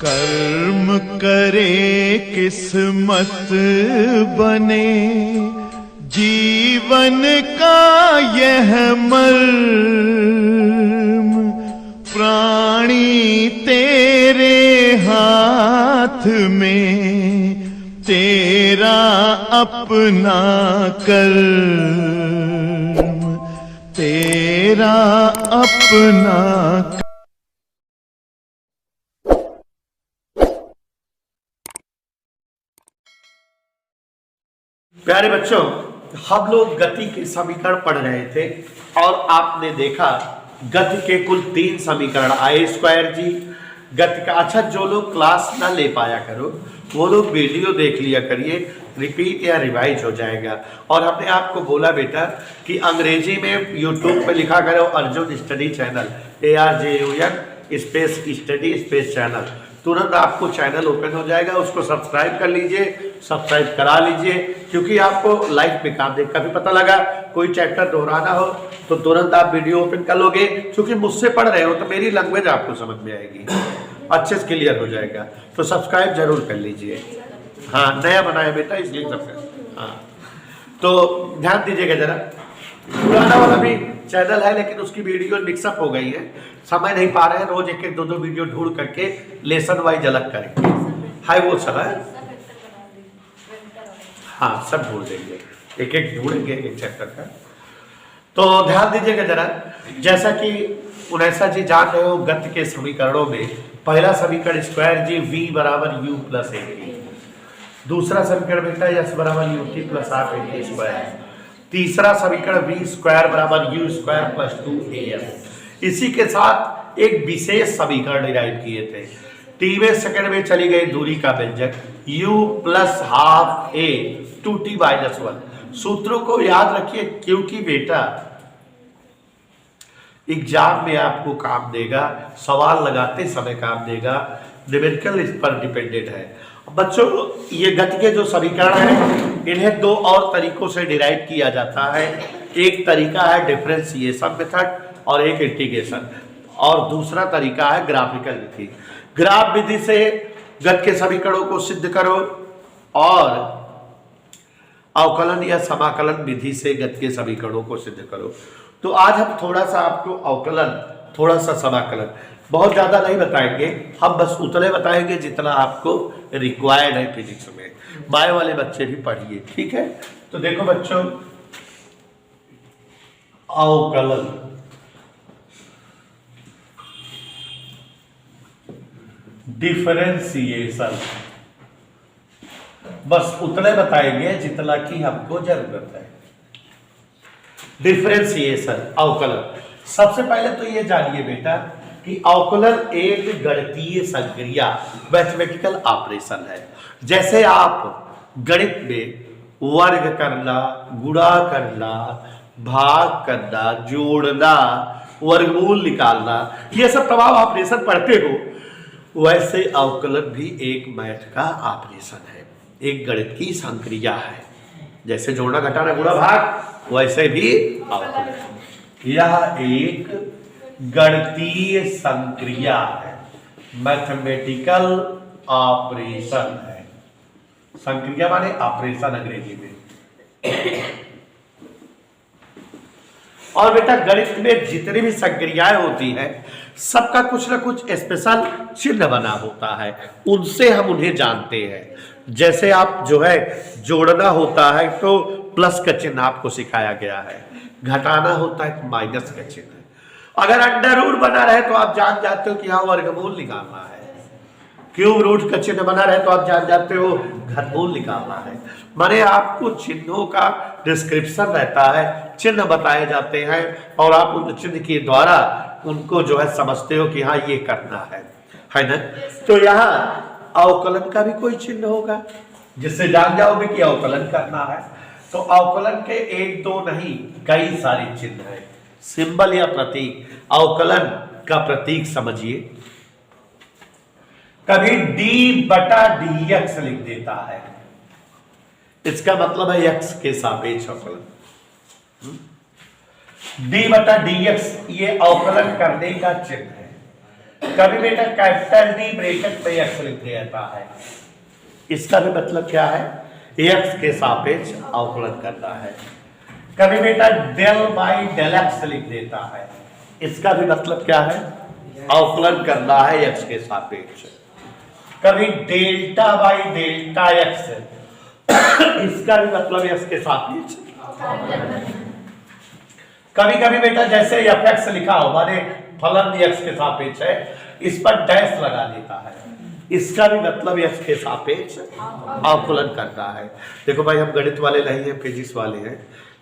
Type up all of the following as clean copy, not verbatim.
कर्म करे किस्मत बने, जीवन का यह मर्म, प्राणी तेरे हाथ में, तेरा अपना कर्म, तेरा अपना। प्यारे बच्चों, हम लोग गति के समीकरण पढ़ रहे थे और आपने देखा गति के कुल 3 समीकरण आए स्क्वायर जी गति का। अच्छा, जो लोग क्लास ना ले पाया करो वो लोग वीडियो देख लिया करिए, रिपीट या रिवाइज हो जाएगा। और हमने आपको बोला बेटा कि अंग्रेजी में यूट्यूब पे लिखा करो Arjun study channel, ARJUN space study space channel, तुरंत आपको चैनल ओपन हो जाएगा। उसको सब्सक्राइब कर लीजिए, सब्सक्राइब करा लीजिए, क्योंकि आपको लाइफ में काम देख कभी पता लगा कोई चैप्टर दोहराना हो तो तुरंत आप वीडियो ओपन कर लोगे। क्योंकि मुझसे पढ़ रहे हो तो मेरी लैंग्वेज आपको समझ में आएगी, अच्छे से क्लियर हो जाएगा। तो सब्सक्राइब जरूर कर लीजिए। हाँ, नया बनाया बेटा इसलिए सब्सक्राइब। हाँ, तो ध्यान दीजिएगा जरा। पुराना वाला भी चैनल है लेकिन उसकी वीडियो मिक्सअप हो गई है, समय नहीं पा रहे हैं, रोज एक एक दो वीडियो ढूंढ करके लेसन वाइज अलग करेंगे। हाय वो सब है, हाँ सब ढूंढ देंगे, एक एक ढूंढेंगे एक चैप्टर का। तो ध्यान दीजिएगा जरा। जैसा कि उनैसा जी जान रहे हो, गति के समीकरणों में पहला समीकरण स्क्वायर जी v बराबर u प्लस ए, दूसरा समीकरण बेटा s बराबर ut प्लस हाफ ए स्क्वायर, तीसरा समीकरण v स्क्वायर बराबर u स्क्वायर प्लस 2as। इसी के साथ एक विशेष समीकरण डिराइव किए थे। टीवें सेकंड में चली गई दूरी का व्यंजक u plus half a 2t minus 1। सूत्रों को याद रखिए क्योंकि बेटा एग्जाम में आपको काम देगा, सवाल लगाते समय काम देगा, न्यूमेरिकल इस पर डिपेंडेंट है। बच्चों, ये गति के जो समीकरण हैं इन्हें 2 और तरीकों से डिराइव किया जाता है। एक तरीका है डिफरेंशिएशन मेथड और एक इंटीग्रेशन, और दूसरा तरीका है ग्राफिकल विधि। ग्राफ विधि से गति के समीकरणों को सिद्ध करो और अवकलन या समाकलन विधि से गति के समीकरणों को सिद्ध करो। तो आज हम थोड़ा सा आपको अवकलन, थोड़ा सा समाकलन, बहुत ज्यादा नहीं बताएंगे, हम बस उतने बताएंगे जितना आपको रिक्वायर्ड है फिजिक्स में। बाय वाले बच्चे भी पढ़िए, ठीक है। तो देखो बच्चों, अवकलन, डिफरेंशिएशन, बस उतने बताएंगे जितना की हमको जरूरत है। डिफरेंशिएशन, अवकलन। सबसे पहले तो ये जानिए बेटा कि अवकलन एक गणितीय संक्रिया, मैथमेटिकल ऑपरेशन है। जैसे आप गणित में वर्ग करना, गुणा करना, भाग करना, जोड़ना, वर्गमूल निकालना, ये सब तमाम ऑपरेशन पढ़ते हो, वैसे अवकलन भी एक मैथ का ऑपरेशन है, एक गणित की संक्रिया है। जैसे जोड़ना, घटाना, गुणा, भाग, वैसे भी अवकलन यह एक गणितीय संक्रिया है, मैथमेटिकल ऑपरेशन है। संक्रिया माने ऑपरेशन अंग्रेजी में। और बेटा गणित में जितनी भी संक्रियाएं होती हैं सबका कुछ ना कुछ स्पेशल चिन्ह बना होता है, उनसे हम उन्हें जानते हैं। जैसे आप जो है जोड़ना होता है तो प्लस का चिन्ह आपको सिखाया गया है, घटाना होता है माइनस का चिन्ह। अगर अंडर रूट बना रहे तो आप जान जाते हो कि यहाँ वर्गमूल निकालना है, क्यूब रूट का चिन्ह बना रहे तो आप जान जाते हो घनमूल निकालना है। माने आपको चिन्हों का डिस्क्रिप्शन रहता है, चिन्ह बताए जाते हैं और आप उन चिन्ह के द्वारा उनको जो है समझते हो कि हाँ ये करना है ना। तो यहाँ अवकलन का भी कोई चिन्ह होगा जिससे जान जाओगे कि अवकलन करना है। तो अवकलन के 1-2 नहीं कई सारे चिन्ह हैं, सिंबल या प्रतीक। अवकलन का प्रतीक समझिए, कभी d/dx लिख देता है, इसका मतलब है x के सापेक्ष अवकलन। d/dx ये अवकलन करने का चिन्ह है। कभी बेटा कैपिटल डी ब्रैकेट में एक्स लिख दिया जाता है, इसका भी मतलब क्या है, एक्स के सापेक्ष अवकलन करना है। कभी बेटा डेल बाई डेल एक्स लिख देता है, इसका भी मतलब क्या है, अवकलन करना है एक्स के सापेक्ष। कभी डेल्टा बाई डेल्टा एक्स, इसका भी मतलब एक्स के सापेक्ष। कभी कभी बेटा जैसे एफ एक्स लिखा हो, माने फलन एक्स के सापेक्ष है, इस पर डैश लगा देता है, इसका भी मतलब एक्स के सापेक्ष अवकलन करना है। देखो भाई हम गणित वाले नहीं हैं, फिजिक्स वाले हैं,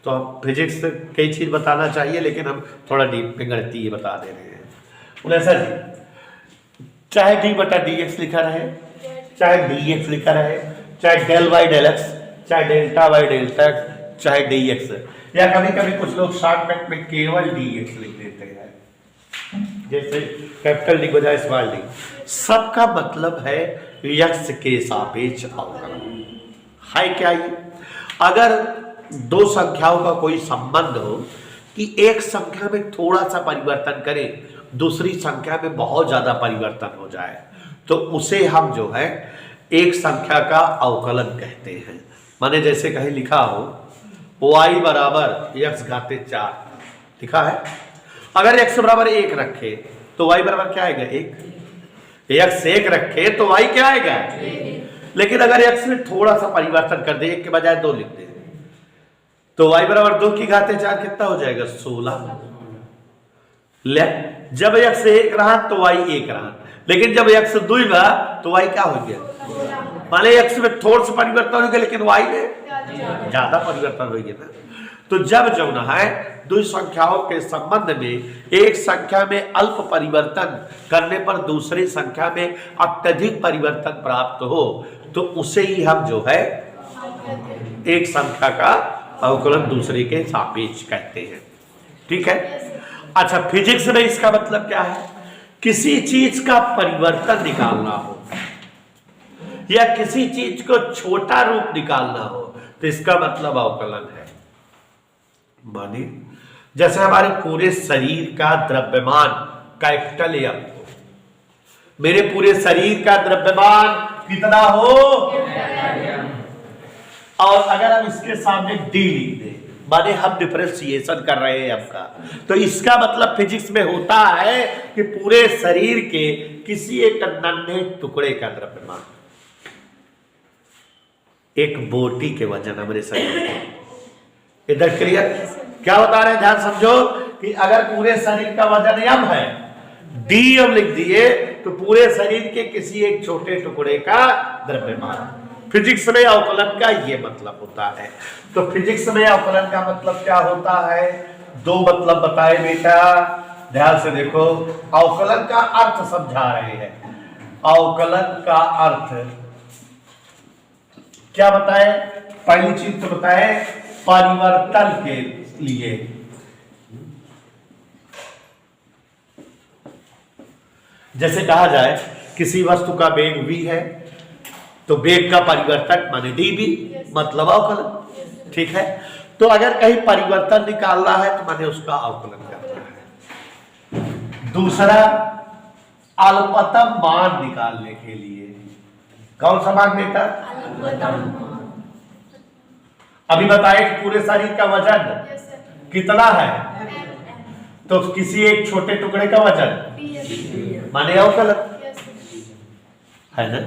तो हम फिजिक्स कई चीज बताना चाहिए, लेकिन हम थोड़ा डीप में गणितीय बता दे रहे हैं। ऐसा जी, चाहे डी बटा डी एक्स लिखा रहे, चाहे डी एक्स लिखा रहे, चाहे डेल बाई डेल एक्स, चाहे डेल्टा बाई डेल्टा एक्स, चाहे डी एक्स, या कभी कभी कुछ लोग शॉर्टकट में केवल डी एक्स लिख देते हैं, जैसे कैपिटल डी बजाय स्मॉल डी। सबका मतलब है एक्स के सापेक्ष अवकलन है। क्या ये, अगर दो संख्याओं का कोई संबंध हो कि एक संख्या में थोड़ा सा परिवर्तन करें, दूसरी संख्या में बहुत ज्यादा परिवर्तन हो जाए, तो उसे हम जो है एक संख्या का अवकलन कहते हैं। माने जैसे कहीं लिखा हो y बराबर x घाते 4 लिखा है, अगर x बराबर 1 रखे तो y बराबर क्या आएगा, 1। x 1 रखे तो y क्या आएगा, लेकिन अगर x में थोड़ा सा परिवर्तन कर दे, 1 के बजाय 2 लिख दे, तो y बराबर 2 की घाते 4 कितना हो जाएगा, 16। ले जब x 1 रहा तो y 1 रहा, लेकिन जब x 2 रहा तो y क्या हो गया, माने x में थोड़ा सा परिवर्तन हो गया, लेकिन y में ज्यादा परिवर्तन हो गया ना। तो जब जो ना है दो संख्याओं के संबंध में एक संख्या में अल्प परिवर्तन करने पर दूसरी संख्या में अत्यधिक परिवर्तन प्राप्त हो, तो उसे ही हम जो है एक संख्या का अवकलन दूसरे के सापेक्ष कहते हैं। ठीक है। अच्छा, फिजिक्स में इसका मतलब क्या है, किसी चीज का परिवर्तन निकालना हो या किसी चीज को छोटा रूप निकालना हो, तो इसका मतलब अवकलन है। मानिए जैसे हमारे पूरे शरीर का द्रव्यमान कैपिटल एम हो, मेरे पूरे शरीर का द्रव्यमान कितना हो, और अगर हम इसके सामने डी लिख दें, माने हम डिफरेंशिएशन कर रहे हैं आपका, तो इसका मतलब फिजिक्स में होता है कि पूरे शरीर के किसी एक नन्हे टुकड़े का द्रव्यमान, एक बोटी के वजन हमारे शरीर के। इधर क्लियर क्या बता रहे हैं, ध्यान समझो कि अगर पूरे शरीर का वजन m है, डी हम लिख दिए, तो पूरे शरीर के किसी एक छोटे टुकड़े का द्रव्यमान। फिजिक्स में अवकलन का ये मतलब होता है। तो फिजिक्स में अवकलन का मतलब क्या होता है, दो मतलब बताए बेटा, ध्यान से देखो। अवकलन का अर्थ समझा रहे हैं। अवकलन का अर्थ क्या बताए, पहली चीज तो बताए परिवर्तन के लिए। जैसे कहा जाए किसी वस्तु का वेग v है, तो वेग का परिवर्तन माने dv, मतलब अवकलन। ठीक है। तो अगर कहीं परिवर्तन निकालना है तो माने उसका अवकलन करना है। दूसरा, अल्पतम मान निकालने के लिए, कौन सा मान बेटा, अभी बताए कि पूरे शरीर का वजन कितना है, तो किसी एक छोटे टुकड़े का वजन माने अवकलन है ना।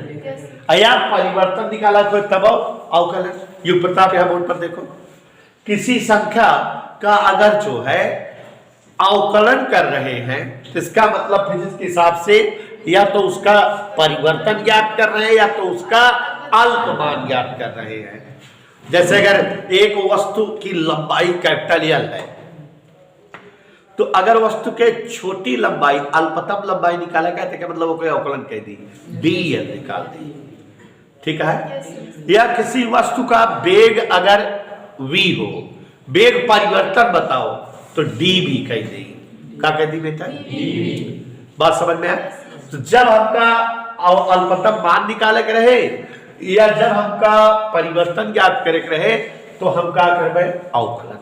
या परिवर्तन निकाला कोई तब अवकलन। युग प्रताप यहां बोर्ड पर देखो, किसी संख्या का अगर जो है अवकलन कर रहे हैं, तो इसका मतलब फिजिक्स के हिसाब से या तो उसका परिवर्तन ज्ञात कर रहे हैं या तो उसका अल्पमान ज्ञात कर रहे हैं। जैसे अगर एक वस्तु की लंबाई कैपिटल एल है, तो अगर वस्तु के छोटी लंबाई अल्पतम लंबाई निकाला कहते हैं, मतलब वो कोई अवकलन कह दी, डी एल निकाल दी। ठीक है। या किसी वस्तु का वेग अगर v हो, वेग परिवर्तन बताओ, तो डी भी कह देगी। क्या कह दी बेटा, बात समझ में आया। तो जब हमका अल्पतम मान निकाले के रहे या जब हमका परिवर्तन ज्ञात करे के रहे, तो हम क्या करबे, अवकलन।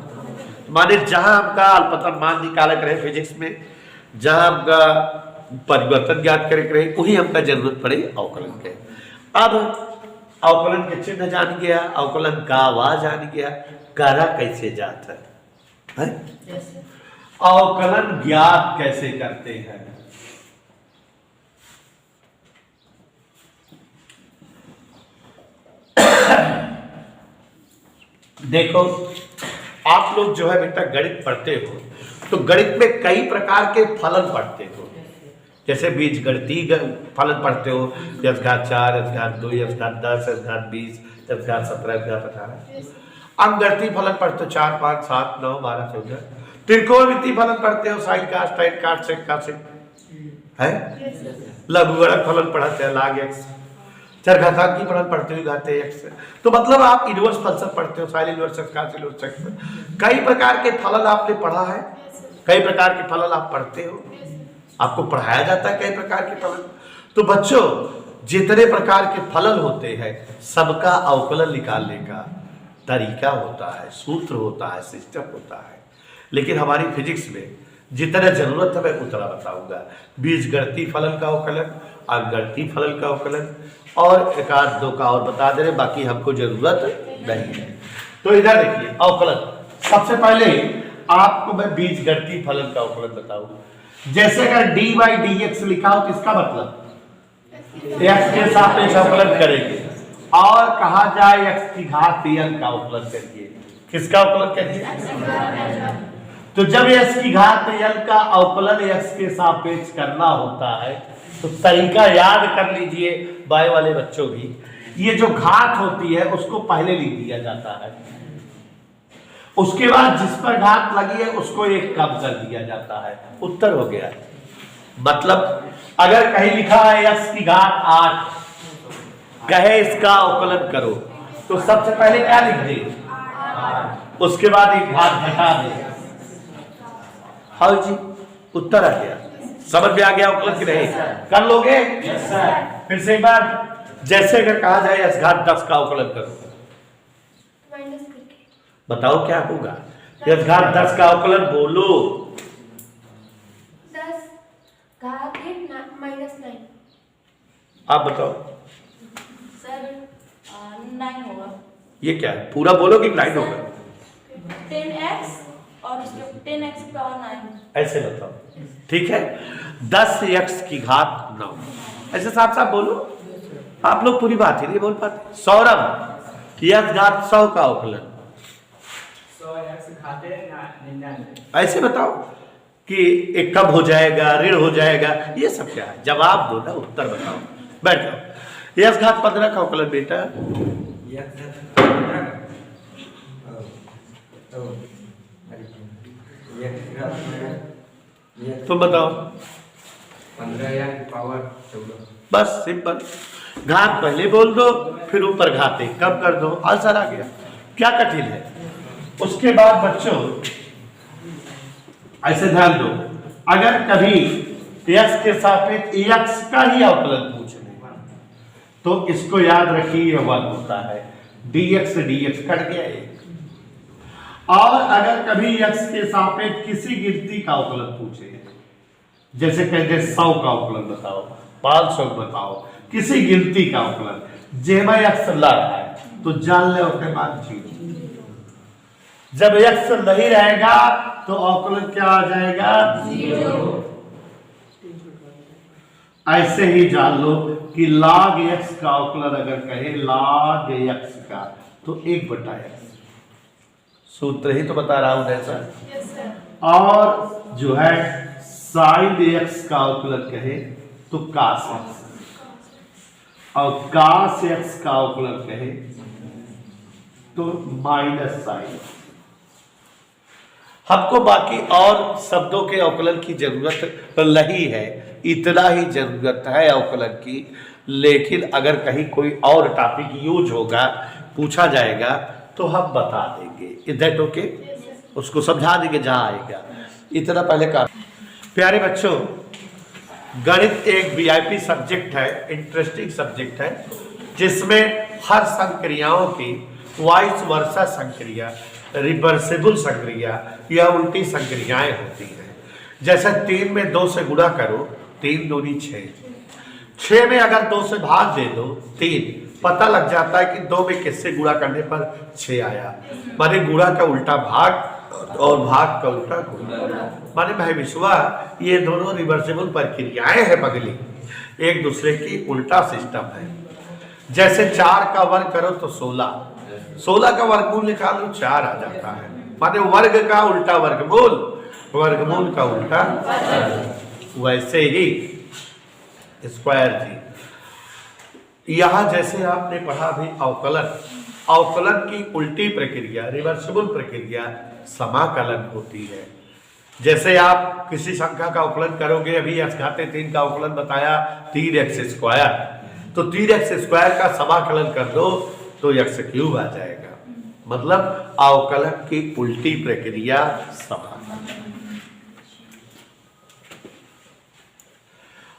माने जहां हमका अल्पतम मान निकाले के रहे फिजिक्स में, जहां हमका परिवर्तन ज्ञात करे के रही, वही हमका जरूरत पड़े अवकलन के। अब अवकलन के चिन्ह जान गया, अवकलन का वा जान गया, करा कैसे जाता है? अवकलन ज्ञात कैसे करते हैं? देखो आप लोग जो है बेटा गणित पढ़ते हो तो गणित में कई प्रकार के फलन पढ़ते हो, जैसे बीज गणितीय फलन पढ़ते हो, यस घात 4, यस घात 2, यस घात 10, यस घात 20, यस घात 17, यस घात 18। अंकगणितीय फलन पढ़ते हो 4, 5, 7, 9, 12, 14। त्रिकोणमितीय फलन पढ़ते हो, साइन कास टाइन काट सेक का सेक है। लघुगणक फलन पढ़ते हैं, log x। चरघातांकी फलन पढ़ते हो, घाते x। तो मतलब आप इनवर्स फलसफा पढ़ते हो, sine inverse x, cos inverse x। कई प्रकार के फलन आपने पढ़ा है, कई प्रकार के फलन आप पढ़ते हो, आपको पढ़ाया जाता है कई प्रकार के फलन। तो बच्चों जितने प्रकार के फलन होते हैं सबका अवकलन निकालने का तरीका होता है, सूत्र होता है, सिस्टम होता है। लेकिन हमारी फिजिक्स में जितना जरूरत है मैं उतना बताऊंगा। बीजगणितीय फलन का अवकलन, अंकगणितीय फलन का अवकलन और एक आध दो का और बता दे रहे, बाकी हमको जरूरत नहीं है। तो इधर देखिए अवकलन, सबसे पहले आपको मैं बीजगणितीय फलन का अवकलन बताऊं। जैसे अगर dy dx लिखा हो तो इसका मतलब x के सापेक्ष अवकलन करेंगे और कहा जाए x की घात n का अवकलन करिए। किसका अवकलन करिए? तो जब x की घात n का अवकलन x के सापेक्ष करना होता है तो तरीका याद कर लीजिए बाय वाले बच्चों भी, ये जो घात होती है उसको पहले लिख दिया जाता है, उसके बाद जिस पर घात लगी है उसको एक कम कर दिया जाता है, उत्तर हो गया। मतलब अगर कहीं लिखा है x की घात 8, कहे इसका अवकलन करो तो सबसे पहले क्या लिख दे, उसके बाद एक घात घटा दे। हाँ जी, उत्तर आ गया। समझ में आ गया अवकलन की नहीं? कर लोगे? फिर से एक बार, जैसे अगर कहा जाए x घात 10 का अवकलन करो, बताओ क्या होगा? x घात 10 का अवकलन बोलो। 10 घात -9। आप बताओ। सर 9 होगा। ये क्या है? पूरा बोलो कि 9 होगा? 10x और उसके 10x की पावर 9। ऐसे बताओ, ठीक है। 10x की घात 9, ऐसे साफ साफ बोलो। आप लोग पूरी बात ही नहीं बोल पाते। सौरभ, x घात 100 का अवकलन ऐसे बताओ कि एक कब हो जाएगा, ऋण हो जाएगा, ये सब क्या है? जवाब दो ना, उत्तर बताओ। बैठ जाओ। x घात 15 का अवकलन बेटा, तुम बताओ। 15 पावर 14। बस सिंपल, घात पहले बोल दो फिर ऊपर घाते कब कर दो, आंसर आ गया। क्या कठिन है? उसके बाद बच्चों ऐसे ध्यान दो, अगर कभी x के सापेक्ष x का ही अवकलन पूछ ले तो इसको याद रखिए 1 होता है, dx से dx कट गया 1। और अगर कभी x के सापेक्ष किसी गिनती का अवकलन पूछे, जैसे कहते 100 का अवकलन बताओ, 500 बताओ, किसी गिनती का अवकलन, जेब x लड़ रहा है तो जान ले उसके बाद 0। जब x नहीं रहेगा तो अवकलन क्या आ जाएगा? 0। ऐसे ही जान लो कि log x का अवकलन अगर कहे log x का तो 1/x, सूत्र ही तो बता रहा हूं ऐसा। और जो है sin x का अवकलन कहे तो cos x, और cos x का अवकलन कहे तो -sin। हमको बाकी और शब्दों के अवकलन की जरूरत नहीं है, इतना ही जरूरत है अवकलन की। लेकिन अगर कहीं कोई और टॉपिक यूज होगा, पूछा जाएगा तो हम बता देंगे। इधर ओके, उसको समझा देंगे जहां आएगा। इतना पहले का। प्यारे बच्चों, गणित एक वीआईपी सब्जेक्ट है, इंटरेस्टिंग सब्जेक्ट है, जिसमें हर संक्रियाओं की वाइस वर्सा संक्रिया, रिवर्सिबल संक्रिया या उल्टी संक्रियाएं होती हैं। जैसे 3 में 2 से गुणा करो 3 दूनी 6, 6 में अगर 2 से भाग दे दो 3, पता लग जाता है कि 2 में किससे गुणा करने पर 6 आया, माने गुणा का उल्टा भाग और भाग का उल्टा गुणा। माने भाई विश्वा ये दोनों रिवर्सिबल प्रक्रियाएं हैं पगली, एक दूसरे की उल्टा सिस्टम है। जैसे 4 का वर्ग करो तो 16, 16 का वर्गमूल निकालो 4 आ जाता है, माने वर्ग का उल्टा वर्गमूल, वर्गमूल का उल्टा। वैसे ही स्क्वायर जी यहां जैसे आपने पढ़ा भी अवकलन, अवकलन की उल्टी प्रक्रिया रिवर्सिबल प्रक्रिया समाकलन होती है। जैसे आप किसी संख्या का अवकलन करोगे, अभी x घाते 3 का अवकलन बताया 3x², तो 3x² का समाकलन कर दो तो x³ आ जाएगा, मतलब अवकलन की उल्टी प्रक्रिया समाकलन।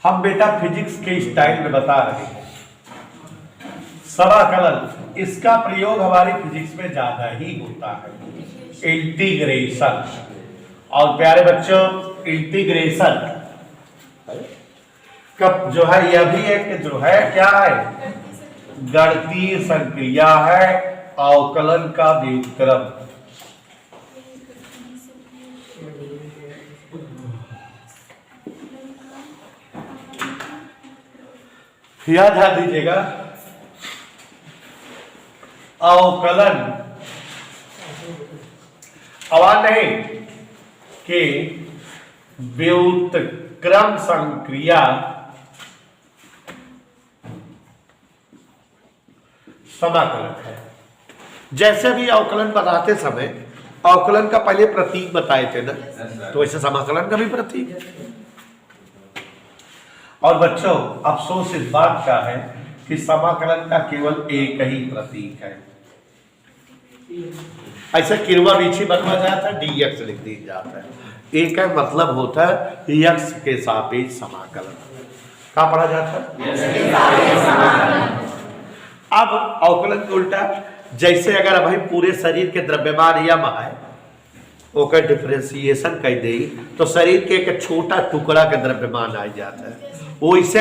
हम बेटा फिजिक्स के स्टाइल में बता रहे हैं समाकलन, इसका प्रयोग हमारी फिजिक्स में ज्यादा ही होता है, इंटीग्रेशन। और प्यारे बच्चों इंटीग्रेशन कब जो है यह भी एक जो है क्या है, गणितीय संक्रिया है, अवकलन का व्युत्क्रम। याद ध्यान दीजिएगा, अवकलन आवाज नहीं कि व्युत्क्रम संक्रिया समाकलन है। जैसे भी अवकलन बताते समय अवकलन का पहले प्रतीक बताए थे ना, तो वैसे समाकलन का भी प्रतीक है। और बच्चों अफसोस इस बात का है कि समाकलन का केवल एक ही प्रतीक है। ऐसा किरवा बीछी बनवा जाता है, dx लिख दी जाता है, एक का मतलब होता है x के सापेक्ष समाकलन। क्या पढ़ा जाता है? अब अवकलन के उल्टा, जैसे अगर भाई पूरे शरीर के द्रव्यमान यम है, ओकर डिफरेंशिएशन कर दे तो शरीर के एक छोटा टुकड़ा के द्रव्यमान आ जाता है। वैसे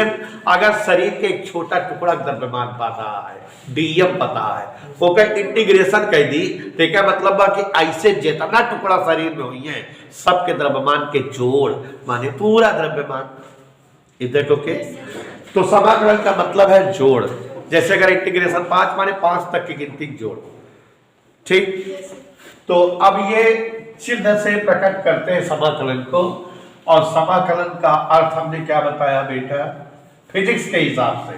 अगर शरीर के एक छोटा टुकड़ा द्रव्यमान पता है, डीएम पता है, ओकर इंटीग्रेशन कर दी तो क्या मतलब बा कि ऐसे जितना टुकड़ा शरीर में हुई है सबके द्रव्यमान के जोड़ माने पूरा द्रव्यमान। इधर ओके, तो समाकलन का मतलब है जोड़। जैसे अगर इंटीग्रेशन 5 माने 5 तक की गिनती जोड़, ठीक। तो अब ये चिन्ह से प्रकट करते हैं समाकलन को, और समाकलन का अर्थ हमने क्या बताया बेटा फिजिक्स के हिसाब से।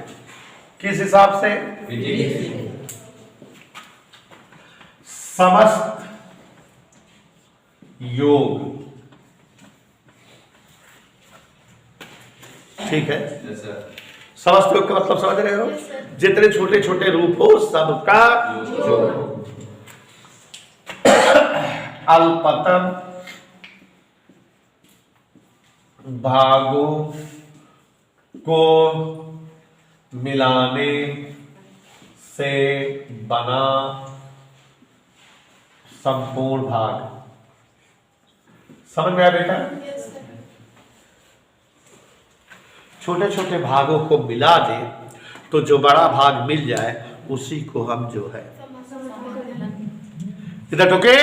किस हिसाब से? समस्त योग, ठीक है। समस्त योग का मतलब समझ रहे हो? जितने छोटे छोटे रूप हो सबका योग। अल्पतम भागों को मिलाने से बना संपूर्ण भाग। समझ में आया बेटा? छोटे छोटे भागों को मिला दे तो जो बड़ा भाग मिल जाए उसी को हम जो है, इधर टोके,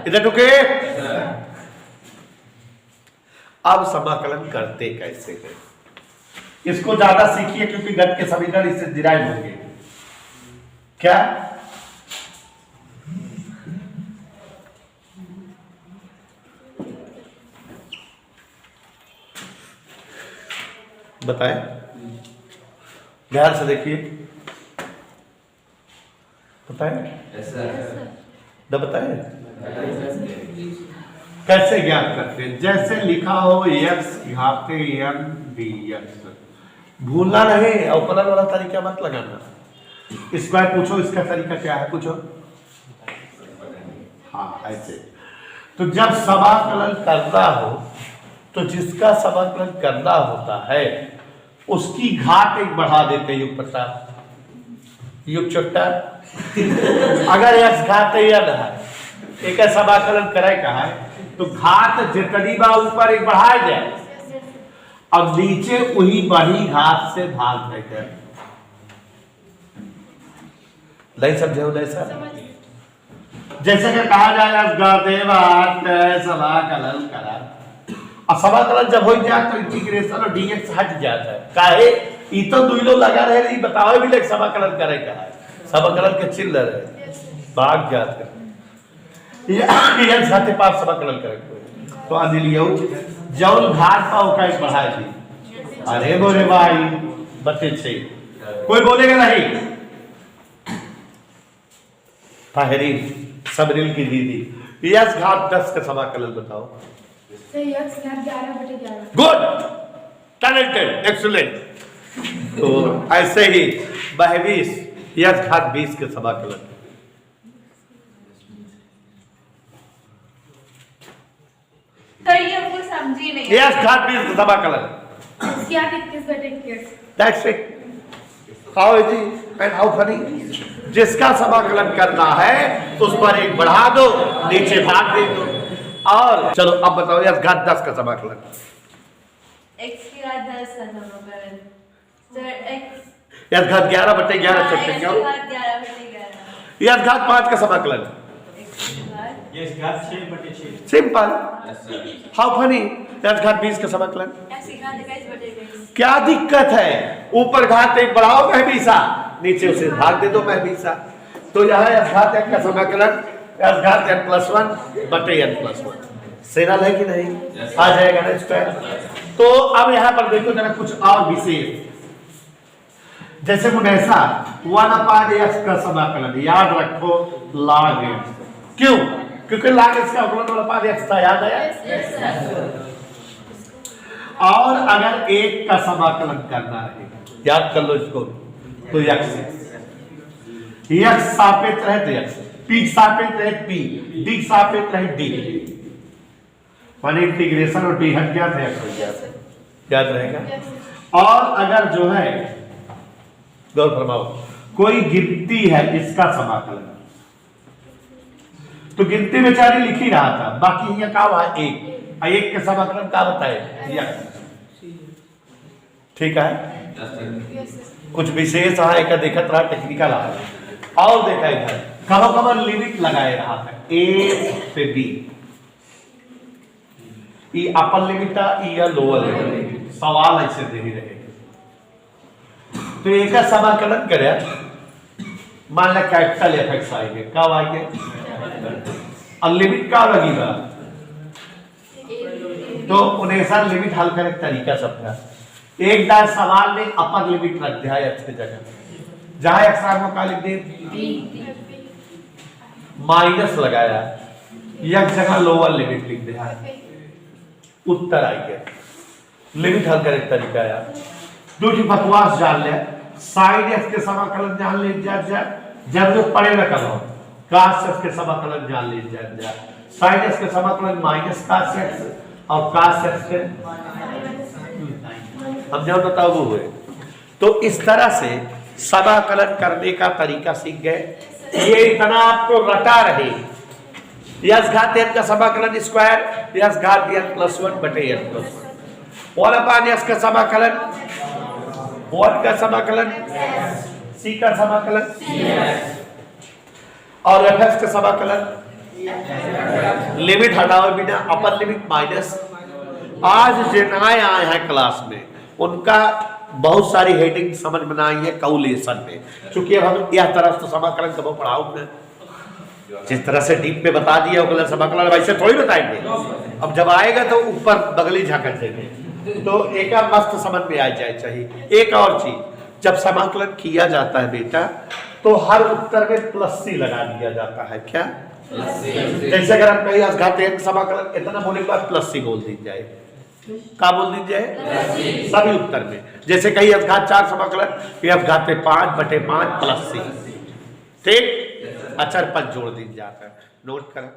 इधर टोके। अब समाकलन करते कैसे हैं, इसको ज्यादा सीखिए क्योंकि गणित के समीकरण इससे डिराइव होंगे। क्या बताएं, ध्यान से देखिए, बताएं न बताएं कैसे ज्ञात करते हैं। जैसे लिखा हो x घाते n dx, भूलना नहीं, अवकलन वाला तरीका मत लगाना। स्क्वायर पूछो इसका तरीका क्या है, पूछो। हाँ ऐसे। तो जब समाकलन करना हो तो जिसका समाकलन करना होता है उसकी घात एक बढ़ा देते युग प्रसाद, युग चुट्टा। अगर x घाते n है, एक समाकलन करे कहा है तो घात जितनी बार ऊपर एक बढ़ाए जाए, अब नीचे वही बड़ी घात से भाग देकर, नहीं समझे हो जैसा? जैसे कि कहा जाए समाकलन करा, और समाकलन जब हो जाए तो इंटीग्रेशन और डीएक्स हट जाता है। काहे ई तो दुइलो लगा रहे, ई बतावे भी लेके समाकलन करे का है, समाकलन के चिल्ल रहे भाग जाते ये साथे पास समाकलन करे तो आदिलियो जौन घाट पाओ का बढ़ाए दी। अरे बोले भाई बच्चे छे कोई बोलेगा नहीं। ताहरी सबरिल की दीदी यस घाट 10 का समाकलन बताओ। यस घाट 11/11। Good, talented, excellent. तो ऐसे ही 22 यस घाट 20 के समाकलन। तो ये वो समझी नहीं। यस घाट 20 का समाकलन। क्या 21/21। That's it. How easy and how funny. जिसका समाकलन करना है उस पर एक बढ़ा दो, नीचे भाग दे दो। और चलो अब बताओ यस घाट 10 का समाकलन। x की घात 10 का समाकलन। सर x यस घात 11/11 चलते क्यों? 11/11। यस घात 5 का समाकलन। यस घात 6/6। सिंपल। How funny. यस घात 20 का समाकलन। x की घात 21/21। क्या दिक्कत है? ऊपर घात 1 बढ़ाओ महबीसा, नीचे उसे भाग दे दो महबीसा। तो यहाँ यस घात 1 का समाकलन यस घात n+1/n+1 सेनल है कि नहीं? आ जाएगा ना स्क्वायर। तो अब यहाँ पर देखो जरा कुछ और विशेष, जैसे मुनेसा 1/x का समाकलन याद रखो log x। क्यों? क्योंकि log x का अवकलन 1/x था, याद आया? और अगर 1 का समाकलन करना है, याद कर लो इसको, तो x सापेक्ष रहे तो x, p सापेक्ष रहे p, d सापेक्ष रहे d। वन इंटीग्रेशन और d हट गया तो x हो गया, याद रहेगा। और अगर जो है गौर फरमाओ कोई गिनती है इसका समाकलन, तो गिनती बेचारी लिख ही रहा था, बाकी ये क्या हुआ 1 के समाकलन का बताए। ठीक है, कुछ विशेष है का देखत रहा, टेक्निकल है। और देखा इधर कब लिमिट लगाए रहा था a से b, ये अपर लिमिट या लोअर लिमिट, सवाल ऐसे दे ही रहेगा। तो एक का समाकलन करे, मान लो कैपिटल एफ आएंगे, कब आएंगे? और लिमिट का लगेगा, तो उन्हें लिमिट हल करे तरीका सबका। एक दार सवाल में अपर लिमिट रख दिया है x की जगह, जहां x को क्या लिख दे? माइनस लगाया, एक जगह लोअर लिमिट लिख दिया है, उत्तर आई गया। लिमिट हल करे तरीका यार। दूसरी बकवास जान ले, साइन x के समाकलन जान ले जब जो पढ़ेगा कब हो, cos x के समाकलन जान ले साइन x के समाकलन माइनस cos x और cos x के हम जब बताओ वो हुए। तो इस तरह से समाकलन करने का तरीका सीख गए। ये इतना आपको रटा रहे, यस घात n का समाकलन स्क्वायर यस घात n+1/n+1, 1/s का समाकलन 1 का समाकलन c का समाकलन और fx का समाकलन लिमिट हटाओ बिना, अपर लिमिट माइनस। आज जिन्हें आए हैं क्लास में उनका बहुत सारी हेडिंग समझ में आई है कैलकुलेशन में, क्योंकि अब हम यह तरह से समाकलन कब पढ़ाओ में, जिस तरह से डीप में बता दिया उगला समाकलन वैसे थोड़ी बताएंगे। अब जब आएगा तो ऊपर बगली झाकट देंगे, तो एक मस्त समझ में आ जाए चाहिए। एक और चीज, जब समाकलन किया जाता है बेटा तो हर उत्तर में +c लगा दिया जाता है। क्या? जैसे अगर हम कहीं घात n समाकलन इतना बोलने के बाद +c बोल दी जाए, क्या बोल दी जाए? सभी उत्तर में। जैसे कहीं घात 4 समाकलन घात 5/5 +c, ठीक, अचर पर जोड़ दी जाता है। नोट करें।